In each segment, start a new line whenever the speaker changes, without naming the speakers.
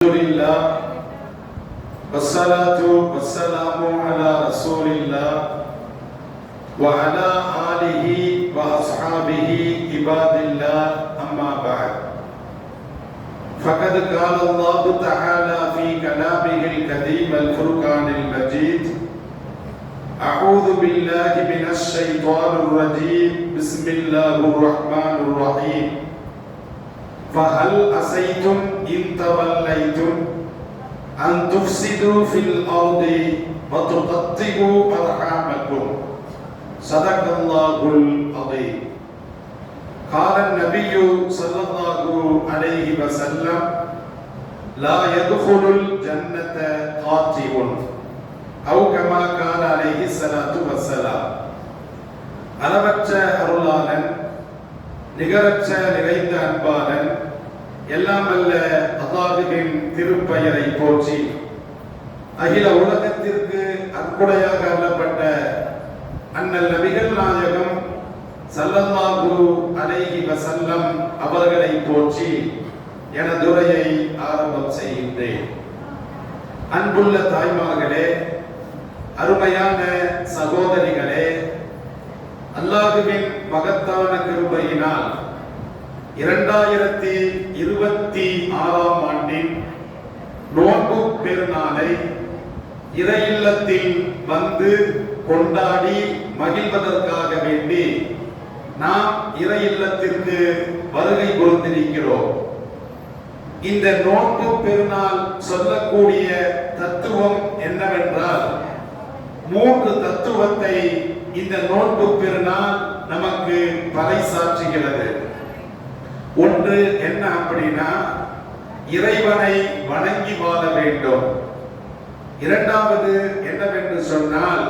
لله والصلاة والسلام على رسول الله وعلى آله وأصحابه عباد الله أما بعد فقد قال الله تعالى في كلامه الكريم الفرقان المجيد أعوذ بالله من الشيطان الرجيم بسم الله الرحمن الرحيم فهل عصيتم إن توليتم أن تفسدوا في الأرض وتقطعوا أرحامكم صدق الله العظيم قال النبي صلى الله عليه وسلم لا يدخل الجنة قاطع أو كما قال عليه الصلاة والسلام அளவற்ற அருளாளன் நிகரற்ற நிறைந்த அன்பாளன் எல்லாம் வல்ல அல்லாஹ்வின் திருப்பெயரை போற்றி அகில உலகத்திற்கு அற்புடையாக அருளப்பட்ட அண்ணல் நபிகள் நாயகம் ஸல்லல்லாஹு அலைஹி வஸல்லம் அவர்களை போற்றி எனது உரையை ஆரம்பம் செய்கின்றேன். அன்புள்ள தாய்மார்களே, அருமையான சகோதரிகளே, அல்லாஹ்வின் மகத்தான கிருபையினால் 2026 ஆண்டின் நோன்பு பெருநாளை இறை இல்லத்தில் வந்து கொண்டாடி மகிழ்வதற்காக வேண்டி நாம் இறை இல்லத்திற்கு வருகை புரிந்திருக்கிறோம். இந்த நோன்பு பெருநாள் சொல்லக்கூடிய தத்துவம் என்னவென்றால், 3 தத்துவத்தை இந்த நோன்பு பெருநாள் நமக்கு பறைசாற்றுகிறது. ஒன்று என்ன அப்படின்னா, இறைவனை வணங்கி வாழ வேண்டும். இரண்டாவது என்னவென்று சொன்னால்,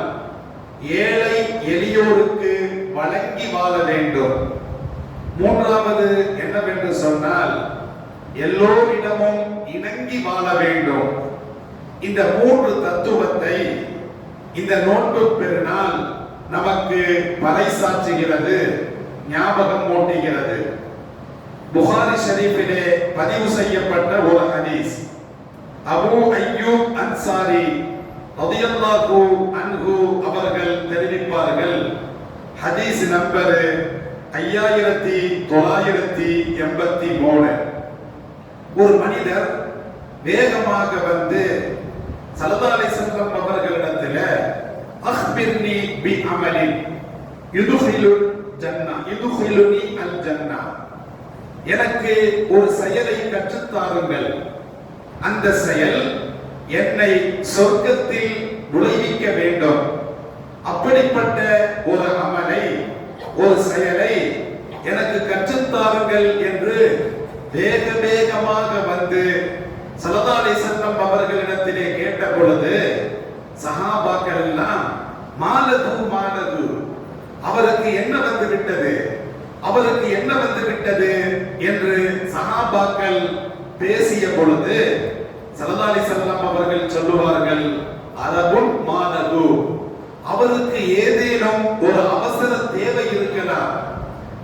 ஏழை எளியோருக்கு வழங்கி வாழ வேண்டும். மூன்றாவது என்னவென்று சொன்னால், எல்லோரிடமும் இணங்கி வாழ வேண்டும். இந்த 3 தத்துவத்தை இந்த நோன்பு பெருநாள் நமக்கு பறைசாற்றுகிறது, ஞாபகம் ஊட்டுகிறது. புகாரி ஷரீஃபிலே பதிவு செய்யப்பட்ட ஒரு ஹதீஸ். அபூ அய்யூப் அன்சாரி ரலியல்லாஹு அன்ஹு அவர்கள் தெரிவிப்பார்கள். ஹதீஸ் நம்பர் 5983. ஒரு மனிதர் வேகமாக வந்து ஸல்லல்லாஹு அலைஹி வஸல்லம் அவர்களிடத்தில் அக்பிர்னி பி அமலின் யுதுகிலுனி அல் ஜன்னா, எனக்கு ஒரு செயலை கற்றுத்தாருங்கள், அந்த செயல் என்னை சொர்க்கத்தில் நுழைவிக்க வேண்டும். அப்படிப்பட்ட ஒரு அமலை, ஒரு செயலை எனக்கு கற்றுத்தாருங்கள் என்று வேக வேகமாக வந்து ஸல்லல்லாஹு அலைஹி வஸல்லம் அவர்களிடத்திலே கேட்ட பொழுது சஹாபாக்கள் எல்லாம் மாலது அவருக்கு என்ன வந்து விட்டது, அவருக்கு என்ன வந்து விட்டது என்று சஹாபாக்கள் பேசிய பொழுது ஸல்லல்லாஹு அலைஹி வஸல்லம் அவர்கள் சொல்லுவார்கள், அரபுன் மாலது, அவருக்கு ஏதேனும் ஒரு அவசர தேவை இருக்கலாம்,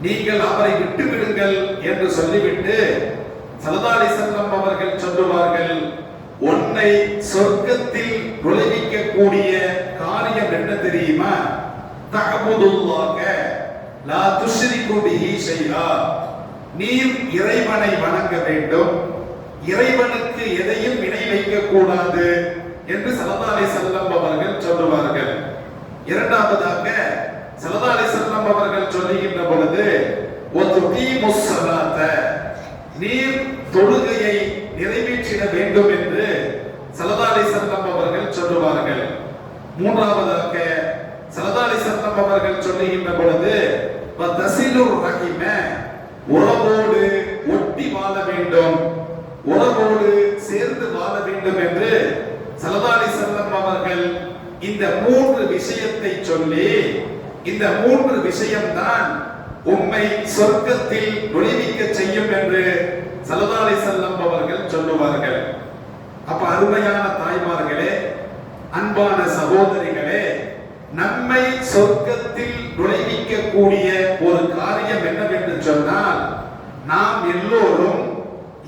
நீங்கள் அவரை விட்டு விடுங்கள் என்று சொல்லிவிட்டு ஸல்லல்லாஹு அலைஹி வஸல்லம் அவர்கள் சொல்லுவார்கள், உன்னை சொர்க்கத்தில் நுழைவிக்க கூடிய காரியம் என்ன தெரியுமா? தஅபுதுல்லாஹ லா துஷ்ரிகு பிஹி ஷைஆ, நீர் இறைவனை வணங்க வேண்டும், இறைவனுக்கு எதையும் இணை வைக்க கூடாது என்று ஸல்லல்லாஹு அலைஹி வஸல்லம் அவர்கள் சொல்லுவார்கள். இரண்டாவதாக ஸல்லல்லாஹு அலைஹி வஸல்லம் அவர்கள் சொல்லுகின்ற பொழுது வதுகீமுஸ் ஸலாத்த, நீர் தொழுகையை நிறைவேற்றிட வேண்டும் என்று ஸல்லல்லாஹு அலைஹி வஸல்லம் அவர்கள் சொல்லுவார்கள். மூன்றாவதாக ஸல்லல்லாஹு அலைஹி வஸல்லம் அவர்கள் சொல்லுகின்ற பொழுது வதஸிலுர் ரஹிம, உறவோடு ஒட்டி வாழ வேண்டும், உறவோடு சேர்ந்து வாழ வேண்டும் என்று ஸல்லல்லாஹு அலைஹி வஸல்லம் அவர்கள் இந்த 3 விஷயத்தை சொல்லி, இந்த 3 விஷயம்தான் உம்மை சொர்க்கத்தில் நுழைவிக்க செய்யும் என்று ஸல்லல்லாஹு அலைஹி வஸல்லம் அவர்கள் சொல்லுவார்கள். அப்ப அருமையான தாய்மார்களே, அன்பான சகோதரிகளே, நம்மை சொர்க்கத்தில் நுழைவிக்க கூடிய ஒரு காரியம் என்னவென்று சொன்னால், நாம் எல்லோரும்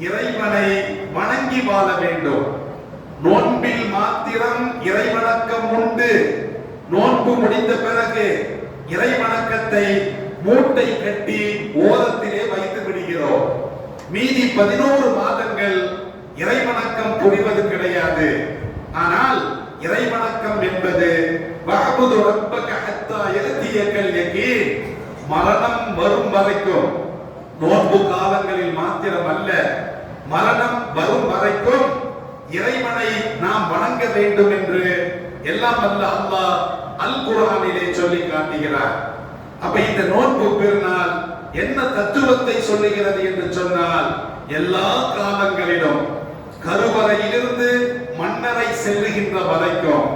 இறைவனை வணங்கி வாழ வேண்டும். நோன்பில் மாத்திரம் இறைவணக்கம் உண்டு. நோன்பு முடிந்த பிறகு இறைவணக்கத்தை மூட்டை கட்டி ஓரத்திலே வைத்து விடுகிறோம். மீதி 11 மாதங்கள் இறைவணக்கம் புரிவது கிடையாது. ஆனால் இறைவணக்கம் என்பது வஅபுது ரப்பக ஹத்தா யஅதியகல் யகீன், மரணம் வரும் வரைக்கும், நோன்பு காலங்களில் மாத்திரம் அல்ல, மரணம் வரும் வரைக்கும் இறைவனை நாம் வணங்க வேண்டும் என்று எல்லாம் வல்ல அல்லாஹ் அல் குர்ஆனிலே சொல்லி காட்டுகிறார். அப்ப இந்த நோன்பு பெருநாள் என்ன தத்துவத்தை சொல்லுகிறது என்று சொன்னால், எல்லா காலங்களிலும் கருவறையிலிருந்து மன்னரை செல்லுகின்ற வரைக்கும்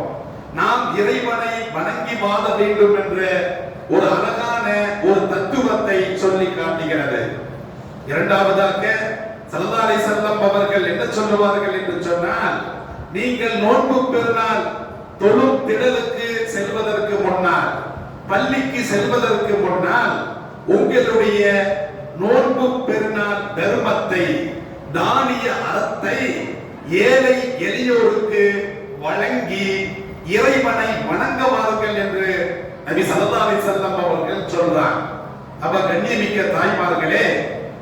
நாம் இறைவனை வணங்கி வாழ வேண்டும் என்ற ஒரு அழகான ஒரு தத்துவத்தை சொல்லி காட்டுகிறது. இரண்டாவதாக ஸல்லல்லாஹு அலைஹி வஸல்லம் அவர்கள் என்ன சொல்லுவார்கள் என்று சொன்னால், நீங்கள் நோன்பு பெருநாள் தொழும் திடலுக்கு செல்வதற்கு முன்னால், பள்ளிக்கு செல்வதற்கு முன்னால் உங்களுடைய நோன்பு பெருநாள் தர்மத்தை, தானிய அறத்தை ஏழை எளியோருக்கு வழங்கி இறைவனை வணங்க வாருங்கள் என்று நபி ஸல்லல்லாஹு அலைஹி வஸல்லம் அவர்கள் சொல்றார். அப்ப கண்ணியமிக்க தாய்மார்களே,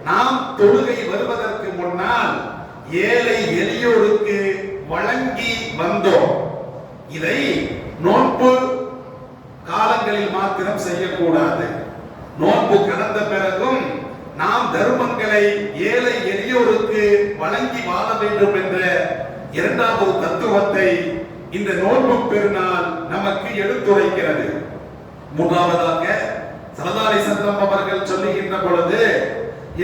நாம் தொழுகை வருவதற்கு முன்னால் ஏழை எளியோருக்கு வழங்கி வந்தோம். இதை நோன்பு காலங்களில் மாத்திரம் செய்யக்கூடாது. நோன்பு கடந்த பிறகும் நாம் தர்மங்களை ஏழை எளியோருக்கு வழங்கி வாழ வேண்டும் என்ற இரண்டாவது தத்துவத்தை இந்த நோன்பு பெருநாள் நமக்கு எடுத்துரைக்கிறது. மூன்றாவதாக ஸல்லல்லாஹு அலைஹி வஸல்லம் அவர்கள் சொல்லுகின்ற பொழுது,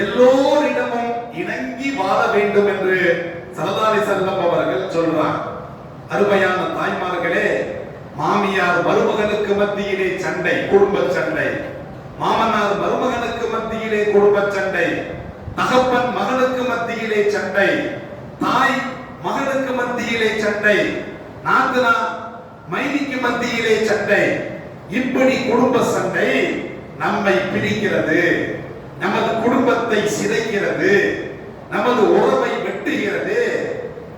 எல்லோரிடமும் இணங்கி வாழ வேண்டும் என்று ஸல்லல்லாஹு அலைஹி வஸல்லம் அவர்கள் சொல்றார். அருமையான தாய்மார்களே, மாமியார் மருமகனுக்கு மத்தியிலே சண்டை, குடும்ப சண்டை, மாமனார் மருமகனுக்கு மத்தியிலே குடும்ப சண்டை, தகப்பன் மகனுக்கு மத்தியிலே சண்டை, தாய் மகனுக்கு மத்தியிலே சண்டை, நாத்தனார் மைனிக்கு மத்தியிலே சண்டை. இப்படி குடும்ப சண்டை நம்மை பிரிக்கிறது, நமது குடும்பத்தை சிதைக்கிறது, நமது உறவை வெட்டுகிறது.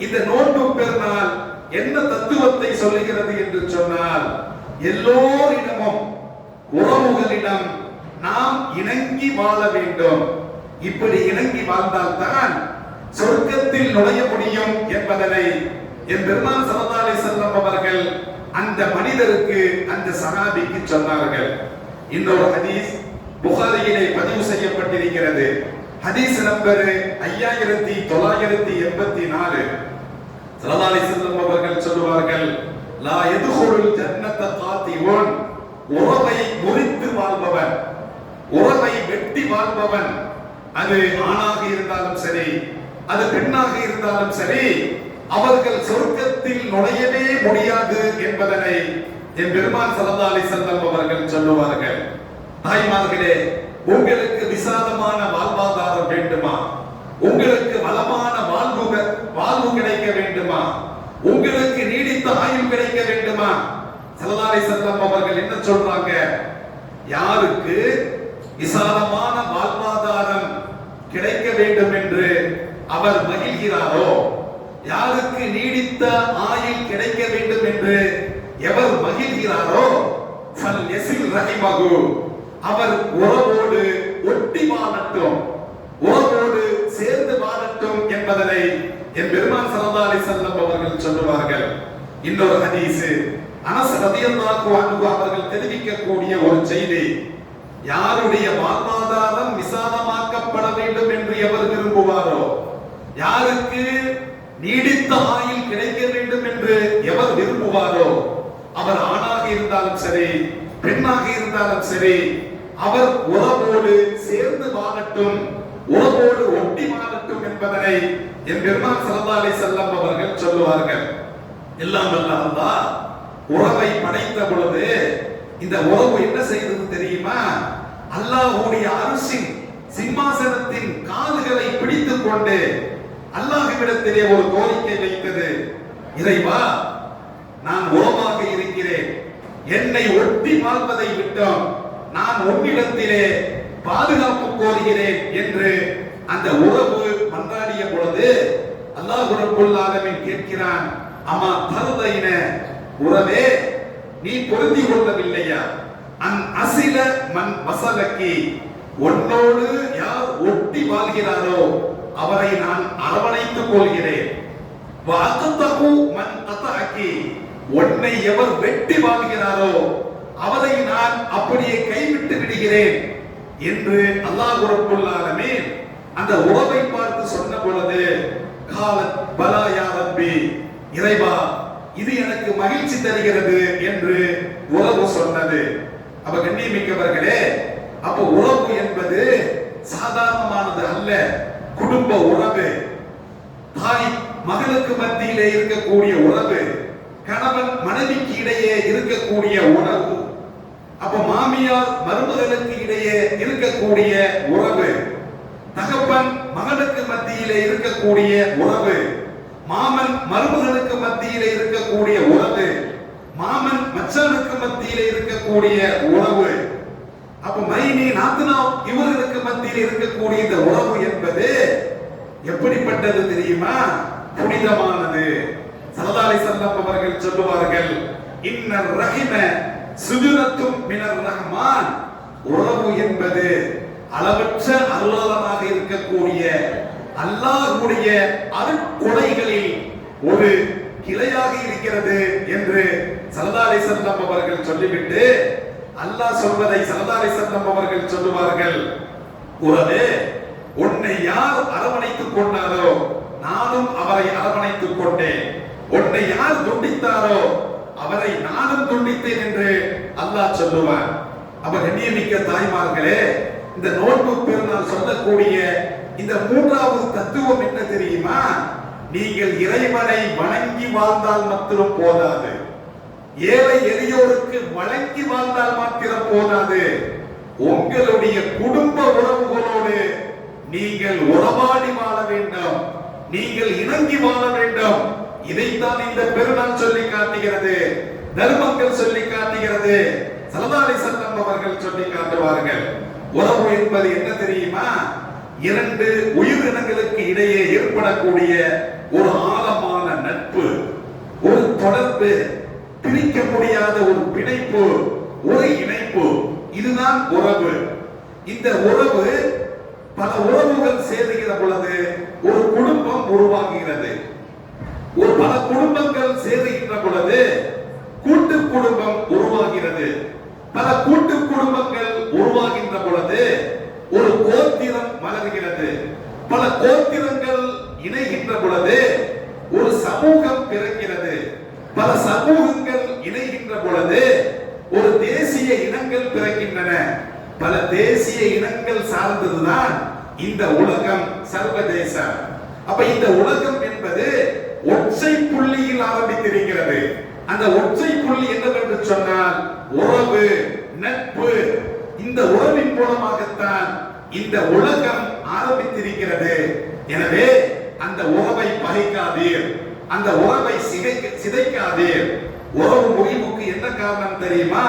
இந்த நோன்பு பெருநாள் என்ன தத்துவத்தை சொல்லுகிறது என்று சொன்னால், எல்லோரிடமும் உறவுகளிடம் நாம் இணங்கி வாழ வேண்டும். இப்படி இணங்கி வாழ்ந்தால்தான் சொர்க்கத்தில் நுழைய முடியும் என்பதனை என் பெருமான் ஸல்லல்லாஹு அலைஹி வஸல்லம் அவர்கள் அந்த மனிதருக்கு, அந்த சஹாபிக்கு சொன்னார்கள். இன்னொரு ஹதீஸ் புகாரியிலே பதிவு செய்யப்பட்டிருக்கிறது. ஹதீஸ் நம்பர் 5984. ஸல்லல்லாஹு அலைஹி வஸல்லம் அவர்கள் சொல்வார்கள், லா யதுகுலுல் ஜன்னத காத்திவுன், உறவை முறித்து வாழ்பவன், உறவை வெட்டி வாழ்பவன், அது ஆணாக இருந்தாலும் சரி, அது பெண்ணாக இருந்தாலும் சரி, அவர்கள் சொர்க்கத்தில் நுழையவே முடியாது என்பதனை என் பெருமான் ஸல்லல்லாஹு அலைஹி வஸல்லம் அவர்கள் சொல்லுவார்கள். தாய்மார்களே, உங்களுக்கு விசாலமான வாழ்வாதாரம் வேண்டுமா? உங்களுக்கு வளமான வாழ்வு கிடைக்க வேண்டுமா? உங்களுக்கு நீடித்த ஆயுள் கிடைக்க வேண்டுமா? ஸல்லல்லாஹு அலைஹி வஸல்லம் அவர்கள் என்ன சொல்றாங்க? யாருக்கு விசாலமான வாழ்வாதாரம் கிடைக்க வேண்டும் என்று அவர் மகிழ்கிறாரோ, யாருக்கு நீடித்த ஆயுள் கிடைக்க வேண்டும் என்று எவர் மகிழ்கிறாரோ, ஃபல்யஸில் ரஹிமஹு, அவர் உறவோடு ஒட்டி வாழட்டும், உறவோடு சேர்ந்து வாழட்டும் என்பதனை என் பெருமான் ஸல்லல்லாஹு அலைஹி வஸல்லம் அவர்கள் சொல்லுவார்கள். இன்னொரு ஹதீஸ், அனஸ் ரலியல்லாஹு அன்ஹு அவர்கள் தெரிவிக்கக்கூடிய ஒரு செய்தி, யாருடைய வாழ்வாதாரம் விசாலமாக்கப்பட வேண்டும் என்று எவர் விரும்புவாரோ, யாருக்கு நீடித்த ஆயுள் கிடைக்க வேண்டும் என்று எவர் விரும்புவாரோ, அவர் ஆணாக இருந்தாலும் சரி, பெண்ணாக இருந்தாலும் சரி, அவர் உறவோடு சேர்ந்து வாழட்டும், உறவோடு ஒட்டி வாழட்டும் என்பதனை என் பெருமான் ஸல்லல்லாஹு அலைஹி வஸல்லம் அவர்கள் சொல்லுவார்கள். எல்லாம் வல்ல அல்லாஹ் உறவை படைத்த பொழுது இந்த உறவு என்ன செய்தது தெரியுமா? அல்லாஹ்வுடைய அரிசின் சிம்மாசனத்தின் கால்களை பிடித்துக் கொண்டு அல்லாஹ்விடத்திலே ஒரு கோரிக்கை வைத்தது. இறைவா, நான் உறவாக இருக்கிறேன், என்னை ஒட்டி வாழ்வதை விட்டோம், நான் உன்னிடத்திலே பாதுகாப்பு கோருகிறேன் என்று அந்த உறவு மன்றாடிய பொழுது அல்லாஹ் ரப்பல் ஆலமீன் கேட்கிறான், அம்மா தர்தைன, உறவே நீ பொருந்தி கொள்ளவில்லையா? அன் அசில மன் வசலக்கி, உன்னோடு யார் ஒட்டி வாழ்கிறாரோ அவரை நான் அரவணைத்துக் கொள்கிறேன். வஅக்தகு மன் கதஅக்கி, உன்னை எவர் வெட்டி வாழ்கிறாரோ அவரை நான் அப்படியே கைவிட்டு விடுகிறேன் என்று அல்லாஹ் ரப்பல் ஆலமீன் அந்த உறவை பார்த்து சொன்ன பொழுது, காலத் பலா யா ரப்பி, இறைவா இது எனக்கு மகிழ்ச்சி தருகிறது என்று உறவு சொன்னது. அப்ப கண்ணியமிக்கவர்களே, அப்ப உறவு என்பது சாதாரணமானது அல்ல. குடும்ப உறவு, தாய் மகளுக்கு மத்தியிலே இருக்கக்கூடிய உறவு, கணவன் மனைவிக்கு இடையே இருக்கக்கூடிய உறவு, அப்ப மாமியார் மருமகளுக்கு இடையே இருக்கக்கூடிய உறவு, தகப்பன் மகனுக்கு மத்தியிலே இருக்கக்கூடிய உறவு, மாமன் மருமகனுக்கு மத்தியிலே இருக்கக்கூடிய உறவு, மாமன் மச்சானுக்கு மத்தியிலே இருக்கக்கூடிய உறவு, அப்ப மைனி நாத்தனா இவர்களுக்கு மத்தியில் இருக்கக்கூடிய இந்த உறவு என்பது எப்படிப்பட்டது தெரியுமா? புனிதமானது. ஸல்லல்லாஹு அலைஹி வஸல்லம் அவர்கள் சொல்லுவார்கள், இன்னர் ரஹிம சுஜுனத்தும் மினர் ரஹ்மான், உறவு என்பது அளவற்ற அருளாளனாக இருக்கக்கூடிய அல்லாஹ்வுடைய அருட்கொடைகளில் ஒரு கிளையாக இருக்கிறது என்று ஸல்லல்லாஹு அலைஹி வஸல்லம் அவர்கள் சொல்லிவிட்டு அல்லாஹ் சொல்வதை ஸல்லல்லாஹு அலைஹி வஸல்லம் அவர்கள் சொல்லுவார்கள், உறவே உன்னை யார் அரவணைத்துக் கொண்டாரோ நானும் அவரை அரவணைத்துக் கொண்டேன், உன்னை யார் துண்டித்தாரோ அவரை நானும் துண்டித்தேன் என்று அல்லாஹ் சொல்லுவான். அப்ப கண்ணியமிக்க தாய்மார்களே, இந்த நோன்பு பெருநாள் சொல்லக்கூடிய இந்த மூன்றாவது தத்துவம் என்ன தெரியுமா? நீங்கள் இறைவனை வணங்கி வாழ்ந்தால் மாத்திரம் போதாது, ஏழை எளியோருக்கு வழங்கி வாழ்ந்தால் மாத்திரம் போதாது, உங்களுடைய குடும்ப உறவுகளோடு நீங்கள் உறவாடி வாழ வேண்டும், நீங்கள் இணங்கி வாழ வேண்டும். இதைத்தான் இந்த பெருநாள் சொல்லி காட்டுகிறது, தர்மங்கள் சொல்லி காட்டுகிறது, ஸல்லல்லாஹு அலைஹி வஸல்லம் அவர்கள் சொல்லி காட்டுவார்கள். உறவு என்பது என்ன தெரியுமா? இரண்டு உயிரினங்களுக்கு இடையே ஏற்படக்கூடிய ஒரு ஆழமான நட்பு, ஒரு தொடர்பு, பிரிக்க முடியாத ஒரு பிணைப்பு, ஒரு இணைப்பு, இதுதான் உறவு. இந்த உறவு பல உறவுகள் சேருகிற பொழுது ஒரு குடும்பம் உருவாகுகிறது. ஒரு பல குடும்பங்கள் சேருகின்ற பொழுது கூட்டு குடும்பம் உருவாகிறது. பல கூட்டு குடும்பங்கள் உருவாகின்ற பொழுது ஒரு கோத்திரம் மலர்கிறது. பல கோத்திரங்கள் இணைகின்ற பொழுது ஒரு சமூகம் பிறக்கிறது. பல சமூகங்கள் இணைகின்ற பொழுது ஒரு தேசிய இனங்கள் பிறக்கின்றன. பல தேசிய இனங்கள் சார்ந்ததுதான் இந்த உலகம், சர்வதேசம். அப்ப இந்த உலகம் என்பது ஒற்றை புள்ளியில் ஆரம்பித்திருக்கிறது. அந்த ஒற்றை புள்ளி என்னவென்று சொன்னால் உறவு, நட்பு. இந்த உறவின் மூலமாகத்தான் இந்த உலகம் ஆரம்பித்திருக்கிறது. எனவே அந்த உறவை பகைக்காதீர், அந்த உறவை சிதைக்காதீர். உறவு முறிவுக்கு என்ன காரணம் தெரியுமா?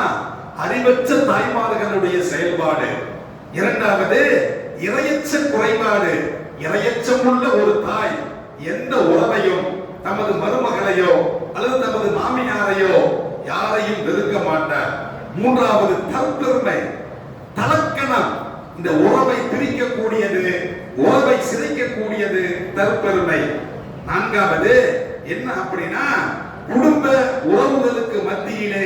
அறிவற்ற தாய்மார்களுடைய செயல்பாடு. இரண்டாவது, இரையச்ச குறைபாடு. இரையச்சமுள்ள ஒரு தாய் எந்த உறவையும், தமது மருமகளையோ அல்லது தமது மாமியாரையோ யாரையும் வெறுக்க மாட்டார். மூன்றாவது, தற்பெருமை, தலக்கணம். இந்த உறவை பிரிக்கக்கூடியது, உறவை சிதைக்கக்கூடியது தற்பெருமை. நான்காவது என்ன அப்படின்னா, குடும்ப உறவுகளுக்கு மத்தியிலே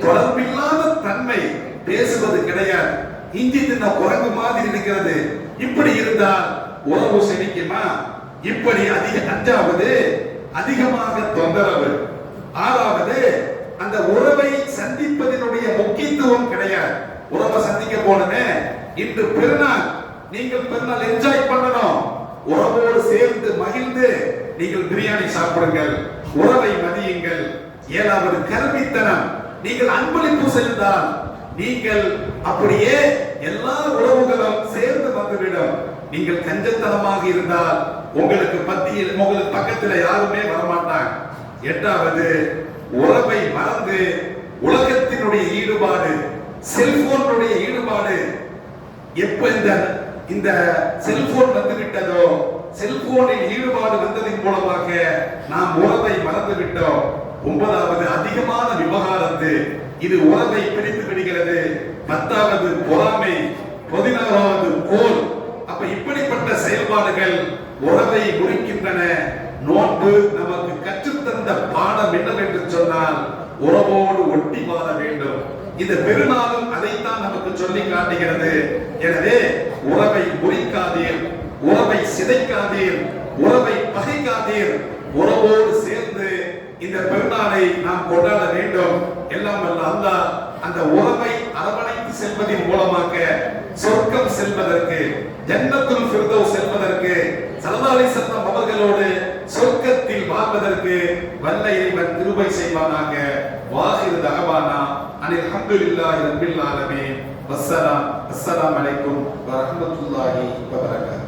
தொடர்பில்லாத தன்மை, பேசுவது கிடையாது, இஞ்சி தின்ன குரங்கு மாதிரி இருக்கிறது. இப்படி இருந்தால் உறவு செழிக்குமா? இப்படி அஞ்சாவது, அதிகமாக தொந்தரவு. ஆறாவது, அந்த உறவை சந்திப்பதனுடைய முக்கியத்துவம் கிடையாது. உறவை சந்திக்க போனே, இன்று பெருநாள், நீங்கள் பெருநாள் என்ஜாய் பண்ணணும், உறவோடு சேர்ந்து மகிழ்ந்து நீங்கள் பிரியாணி சாப்பிடுங்கள், உறவை மதியுங்கள். ஏழாவது, கருமித்தனம். நீங்கள் அன்பளிப்பு செலுத்தால் நீங்கள் அப்படியே எல்லா உறவுகளும் சேர்ந்து வந்துவிடும். நீங்கள் கஞ்சத்தனமாக இருந்தால் உங்களுக்கு பக்கத்தில் யாருமே வரமாட்டாங்க. எட்டாவது, உறவை மறந்து உலகத்தினுடைய ஈடுபாடு, செல்போனுடைய ஈடுபாடு. எப்ப இந்த இந்த செல்போன் வந்து விட்டதோ, செல்போனில் ஈடுபாடு வந்ததின் மூலமாக நாம் உறவை மறந்து விட்டோம். 9வது அதிகமான விவகாரத்து, இது உறவை பிரித்து விடுகிறது. 10வது பொறாமை, 16வது கோல். அப்ப இப்படிப்பட்ட செயல்பாடுகள் உறவை முறிக்கின்றன. நோன்பு நமக்கு கற்றுத்தந்த பாடம் என்னவென்று சொன்னால், உறவோடு ஒட்டி வாழ வேண்டும். இந்த பெருநாளும் அதைத்தான் நமக்கு சொல்லி காட்டுகிறது. எனவே உறவை முறிக்காதீர், உறவை சிதைக்காதீர், உறவை பகைக்காதீர். உறவோடு சேர்ந்து இந்த பெருநாளை நாம் கொண்டாட வேண்டும். எல்லாம் வல்ல அல்லாஹ் அந்த உறவை அரவணைத்து செல்வதன் மூலமாக சொர்க்கம் செல்வதற்கு, ஜன்னத்துல் ஃபிர்தௌஸ் செல்வதற்கு, ஸல்லல்லாஹு அலைஹி வஸல்லம் அவர்களோடு சொர்க்கத்தில் வாழ்வதற்கு வல்ல இறைவன் கிருபை செய்வானாக. வாஹிரு தஅவானா அனில் ஹம்துலில்லாஹி ரப்பில் ஆலமீன். அஸ்ஸலாமு அலைக்கும் வ ரஹ்மத்துல்லாஹி வ பரகாத்துஹு.